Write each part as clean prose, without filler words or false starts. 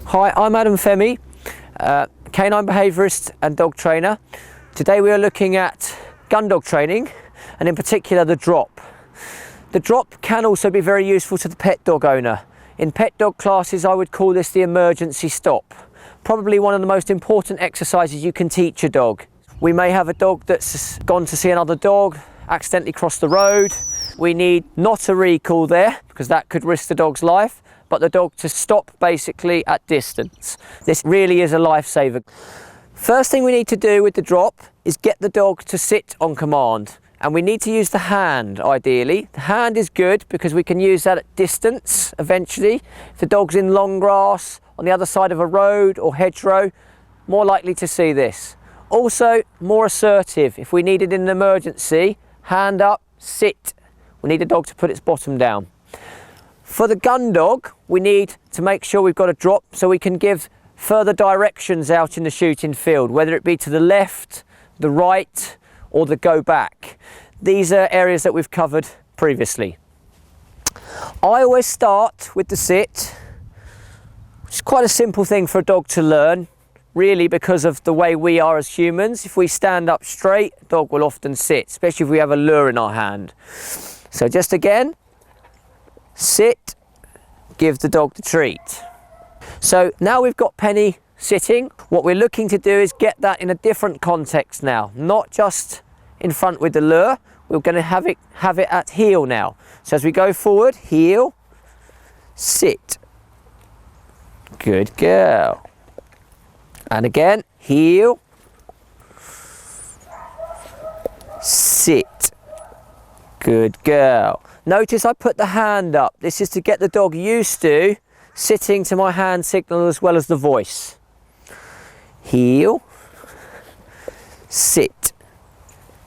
Hi, I'm Adem Fehmi, canine behaviourist and dog trainer. Today we are looking at gun dog training, and in particular the drop. The drop can also be very useful to the pet dog owner. In pet dog classes I would call this the emergency stop. Probably one of the most important exercises you can teach a dog. We may have a dog that's gone to see another dog, accidentally crossed the road. We need not a recall there because that could risk the dog's life, but the dog to stop basically at distance. This really is a lifesaver. First thing we need to do with the drop is get the dog to sit on command, and we need to use the hand ideally. The hand is good because we can use that at distance eventually. If the dog's in long grass on the other side of a road or hedgerow, more likely to see this. Also more assertive. If we need it in an emergency, hand up, sit. We need the dog to put its bottom down. For the gun dog, we need to make sure we've got a drop so we can give further directions out in the shooting field, whether it be to the left, the right, or the go back. These are areas that we've covered previously. I always start with the sit, which is quite a simple thing for a dog to learn, really because of the way we are as humans. If we stand up straight, a dog will often sit, especially if we have a lure in our hand. So just again, sit, give the dog the treat. So now we've got Penny sitting. What we're looking to do is get that in a different context now, not just in front with the lure. We're going to have it at heel now. So as we go forward, heel, sit, good girl. And again, heel, sit, good girl. Notice I put the hand up. This is to get the dog used to sitting to my hand signal as well as the voice. Heel, sit,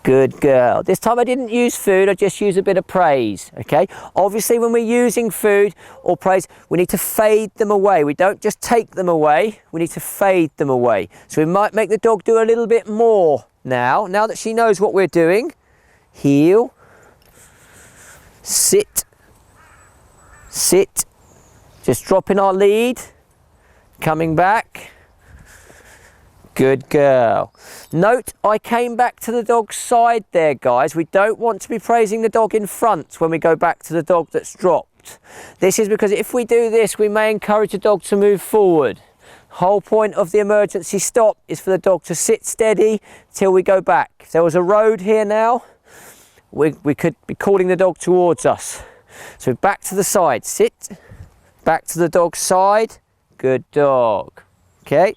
good girl. This time I didn't use food, I just used a bit of praise, okay? Obviously when we're using food or praise, we need to fade them away. We don't just take them away, we need to fade them away. So we might make the dog do a little bit more now that she knows what we're doing. Heel, sit, sit, just dropping our lead, coming back, good girl. Note I came back to the dog's side there, guys. We don't want to be praising the dog in front when we go back to the dog that's dropped. This is because if we do this, we may encourage the dog to move forward. Whole point of the emergency stop is for the dog to sit steady till we go back. If there was a road here now, we could be calling the dog towards us. So back to the side, sit, back to the dog's side, good dog. Okay,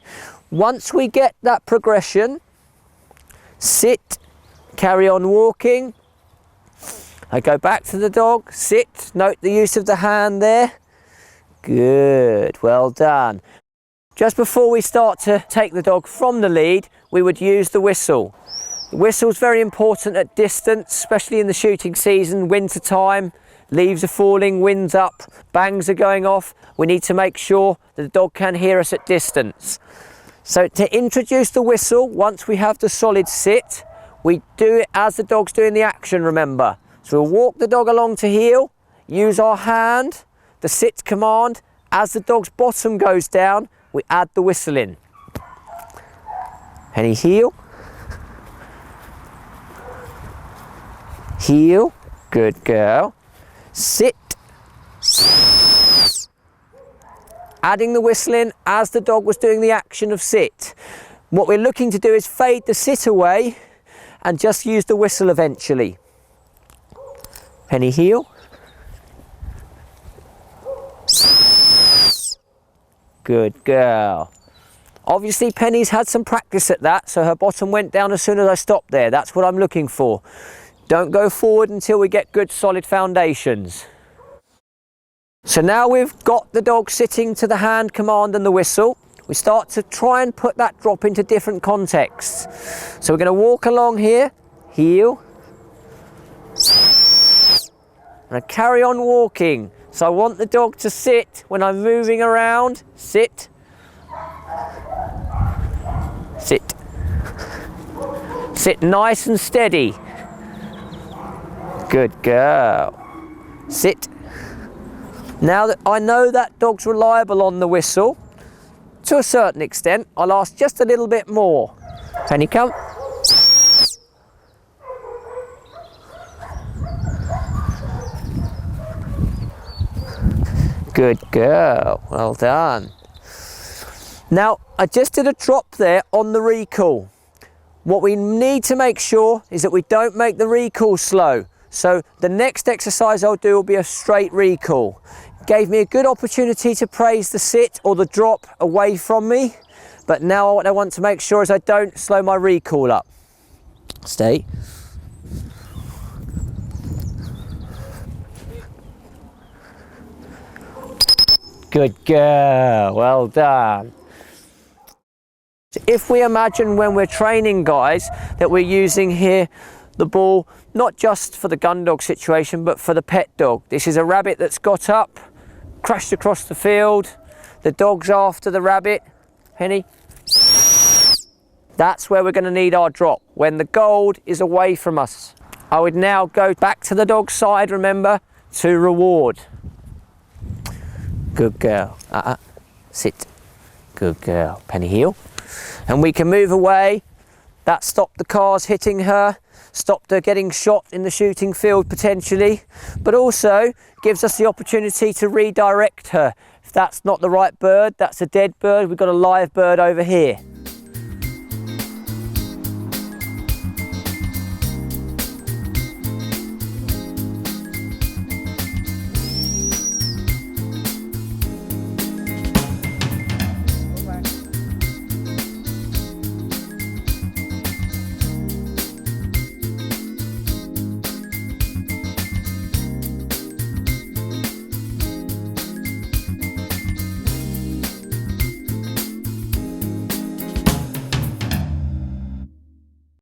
once we get that progression, sit, carry on walking. I go back to the dog, sit, note the use of the hand there. Good, well done. Just before we start to take the dog from the lead, we would use the whistle. The whistle is very important at distance, especially in the shooting season, winter time. Leaves are falling, wind's up, bangs are going off. We need to make sure that the dog can hear us at distance. So to introduce the whistle, once we have the solid sit, we do it as the dog's doing the action, remember. So we'll walk the dog along to heel, use our hand, the sit command. As the dog's bottom goes down, we add the whistle in. Penny, heel. Heel, good girl. Sit. Adding the whistle in as the dog was doing the action of sit. What we're looking to do is fade the sit away and just use the whistle eventually. Penny, heel. Good girl. Obviously Penny's had some practice at that, so her bottom went down as soon as I stopped there. That's what I'm looking for. Don't go forward until we get good solid foundations. So now we've got the dog sitting to the hand command and the whistle. We start to try and put that drop into different contexts. So we're going to walk along here, heel. And I carry on walking. So I want the dog to sit when I'm moving around. Sit. Sit. Sit nice and steady. Good girl. Sit. Now that I know that dog's reliable on the whistle, to a certain extent. I'll ask just a little bit more. Penny, come. Good girl, well done. Now, I just did a drop there on the recall. What we need to make sure is that we don't make the recall slow. So the next exercise I'll do will be a straight recall. Gave me a good opportunity to praise the sit or the drop away from me. But now what I want to make sure is I don't slow my recall up. Stay. Good girl, well done. If we imagine when we're training guys that we're using here the ball not just for the Gundog situation but for the pet dog. This is a rabbit that's got up, crashed across the field, the dog's after the rabbit. Penny, that's where we're going to need our drop, when the gold is away from us. I would now go back to the dog's side, remember, to reward. Good girl. Sit. Good girl. Penny, heel. And we can move away. That stopped the cars hitting her, stopped her getting shot in the shooting field potentially, but also gives us the opportunity to redirect her. If that's not the right bird, that's a dead bird, we've got a live bird over here.